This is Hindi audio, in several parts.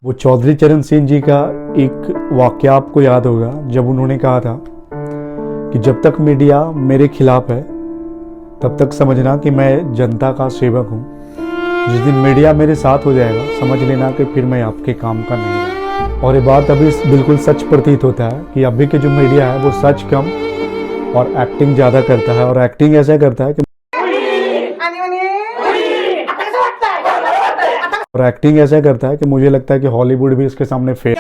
वो चौधरी चरण सिंह जी का एक वाकया आपको याद होगा, जब उन्होंने कहा था कि जब तक मीडिया मेरे खिलाफ है तब तक समझना कि मैं जनता का सेवक हूँ। जिस दिन मीडिया मेरे साथ हो जाएगा समझ लेना कि फिर मैं आपके काम का नहीं रहा। और ये बात अभी बिल्कुल सच प्रतीत होता है कि अभी के जो मीडिया है वो सच कम और एक्टिंग ज़्यादा करता है। और एक्टिंग ऐसा करता है कि मुझे लगता है कि हॉलीवुड भी इसके सामने फेल।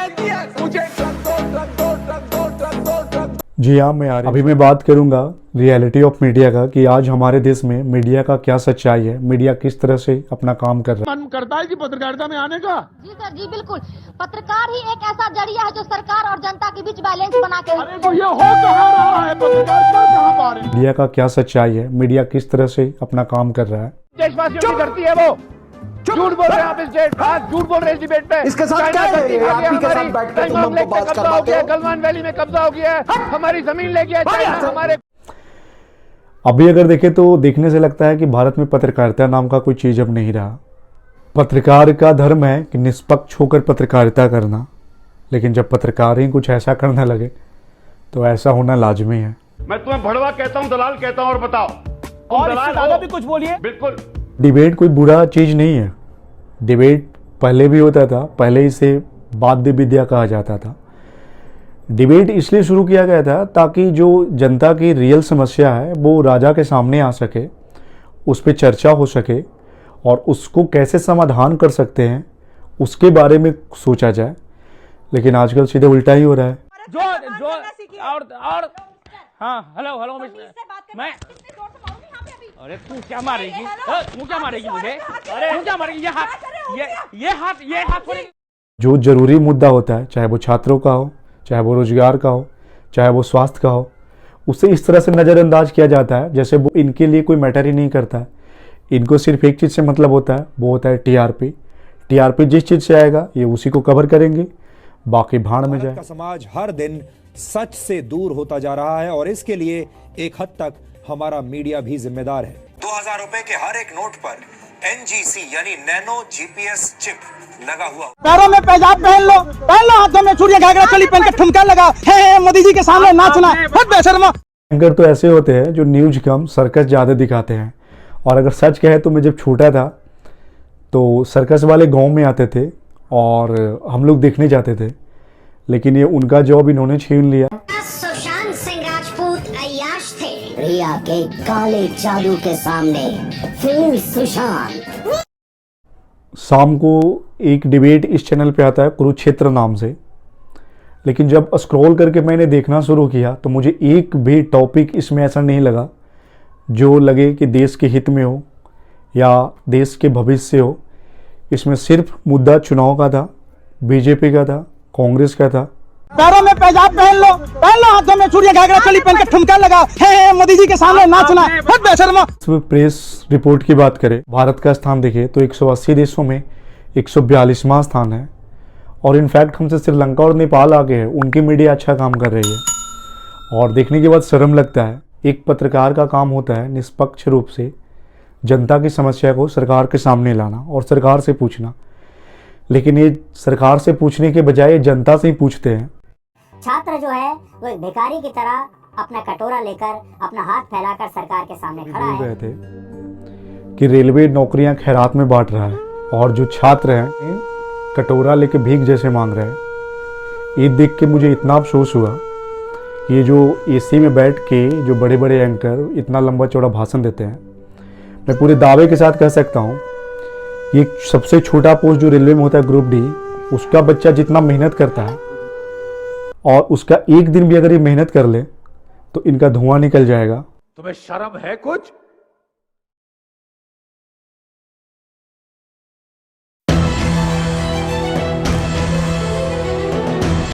जी हाँ, अभी मैं बात करूंगा रियलिटी ऑफ मीडिया का कि आज हमारे देश में मीडिया का क्या सच्चाई है, मीडिया किस तरह से अपना काम कर रहा है। मन करता है कि पत्रकारिता में आने का। जी सर, जी बिल्कुल। पत्रकार ही एक ऐसा जरिया है जो सरकार और जनता के बीच बैलेंस बना के। अरे तो ये हो कहाँ रहा है, पत्रकार कर कहाँ पा रहे हैं। मीडिया का क्या सच्चाई है, मीडिया किस तरह से अपना काम कर रहा है। देशवासियों की धरती है वो। झूठ बोल रहे हैं आप इस डेट पर, झूठ बोल रहे हैं इस डिबेट पे। इसके साथ क्या है? आप ही के साथ बैठकर तुम हमको बात करवाते हो। गलवान वैली में कब्जा हो गया है, हमारी जमीन ले गया है हमारे। अभी अगर देखें तो देखने से लगता है कि भारत में पत्रकारिता नाम का कोई चीज अब नहीं रहा। पत्रकार का धर्म है कि निष्पक्ष होकर पत्रकारिता करना, लेकिन जब पत्रकार ही कुछ ऐसा करने लगे तो ऐसा होना लाजमी है। मैं तुम्हें भड़वा कहता हूँ, दलाल कहता हूँ, और बताओ और इससे ज्यादा भी कुछ बोलिए। बिल्कुल। डिबेट कोई बुरा चीज नहीं है। डिबेट पहले भी होता था, पहले इसे वाद्य विद्या कहा जाता था। डिबेट इसलिए शुरू किया गया था ताकि जो जनता की रियल समस्या है वो राजा के सामने आ सके, उस पर चर्चा हो सके और उसको कैसे समाधान कर सकते हैं उसके बारे में सोचा जाए। लेकिन आजकल सीधे उल्टा ही हो रहा है। जो और हाँ, हेलो मैं अरे तू क्या मारेगी, तू क्या मारेगी मुझे, अरे तू क्या मारेगी, ये हाथ जो जरूरी मुद्दा होता है, चाहे वो छात्रों का हो, चाहे वो रोजगार का हो, चाहे वो स्वास्थ्य का हो, उसे इस तरह से नज़रअंदाज किया जाता है जैसे वो इनके लिए कोई मैटर ही नहीं करता है। इनको सिर्फ एक चीज़ से मतलब होता है, वो होता है टीआरपी। टीआरपी जिस चीज़ से आएगा ये उसी को कवर करेंगे, बाकी भाड़ में जाए। समाज हर दिन सच से दूर होता जा रहा है और इसके लिए एक हद तक हमारा मीडिया भी जिम्मेदार है। 2000 रुपए के हर एक नोट पर NGC यानी नैनो GPS चिप लगा हुआ। पैरों में पैजाब पहन लो, हाथों में चूड़ियां, घाघरा चोली पहन के ठुमका लगा है मोदी जी के सामने नाचना। बहुत बेशर्मा। एंकर तो ऐसे होते हैं जो न्यूज कम सर्कस ज्यादा दिखाते हैं। और अगर सच कहे तो मैं जब छोटा था तो सर्कस वाले गांव में आते थे और हम लोग देखने जाते थे, लेकिन ये उनका जॉब इन्होंने छीन लिया। सुशांत सिंह राजपूत अय्याश थे, रिया के काले जादू के सामने फिर सुशांत। शाम को एक डिबेट इस चैनल पे आता है कुरुक्षेत्र नाम से, लेकिन जब स्क्रॉल करके मैंने देखना शुरू किया तो मुझे एक भी टॉपिक इसमें ऐसा नहीं लगा जो लगे कि देश के हित में हो या देश के भविष्य हो। इसमें सिर्फ मुद्दा चुनाव का था, बीजेपी का था, कांग्रेस का था। पैरों में पैजाब पहन लो, हाथों में चूड़ियां, घाघरा चोली पहन के ठुमका लगा है मोदी जी के सामने नाचना। बहुत बेशर्मा। प्रेस रिपोर्ट की बात करें, भारत का स्थान देखें तो 180 देशों में 142वां स्थान है। और इनफैक्ट हमसे श्रीलंका और नेपाल आगे है, उनकी मीडिया अच्छा काम कर रही है। और देखने के बाद शर्म लगता है। एक पत्रकार का काम होता है निष्पक्ष रूप से जनता की समस्या को सरकार के सामने लाना और सरकार से पूछना, लेकिन ये सरकार से पूछने के बजाय जनता से ही पूछते हैं। छात्र जो है वो एक भिखारी की तरह अपना कटोरा लेकर अपना हाथ फैलाकर सरकार के सामने खड़ा है। गए थे कि रेलवे नौकरियां खैरात में बांट रहा है और जो छात्र हैं कटोरा लेके भीख जैसे मांग रहे हैं। ये देख के मुझे इतना अफसोस हुआ। ये जो एसी में बैठ के जो बड़े बड़े एंकर इतना लंबा चौड़ा भाषण देते हैं, मैं पूरे दावे के साथ कह सकता हूँ ये सबसे छोटा पोस्ट जो रेलवे में होता है ग्रुप डी, उसका बच्चा जितना मेहनत करता है और उसका एक दिन भी अगर ये मेहनत कर ले तो इनका धुआं निकल जाएगा। तुम्हें शर्म है कुछ?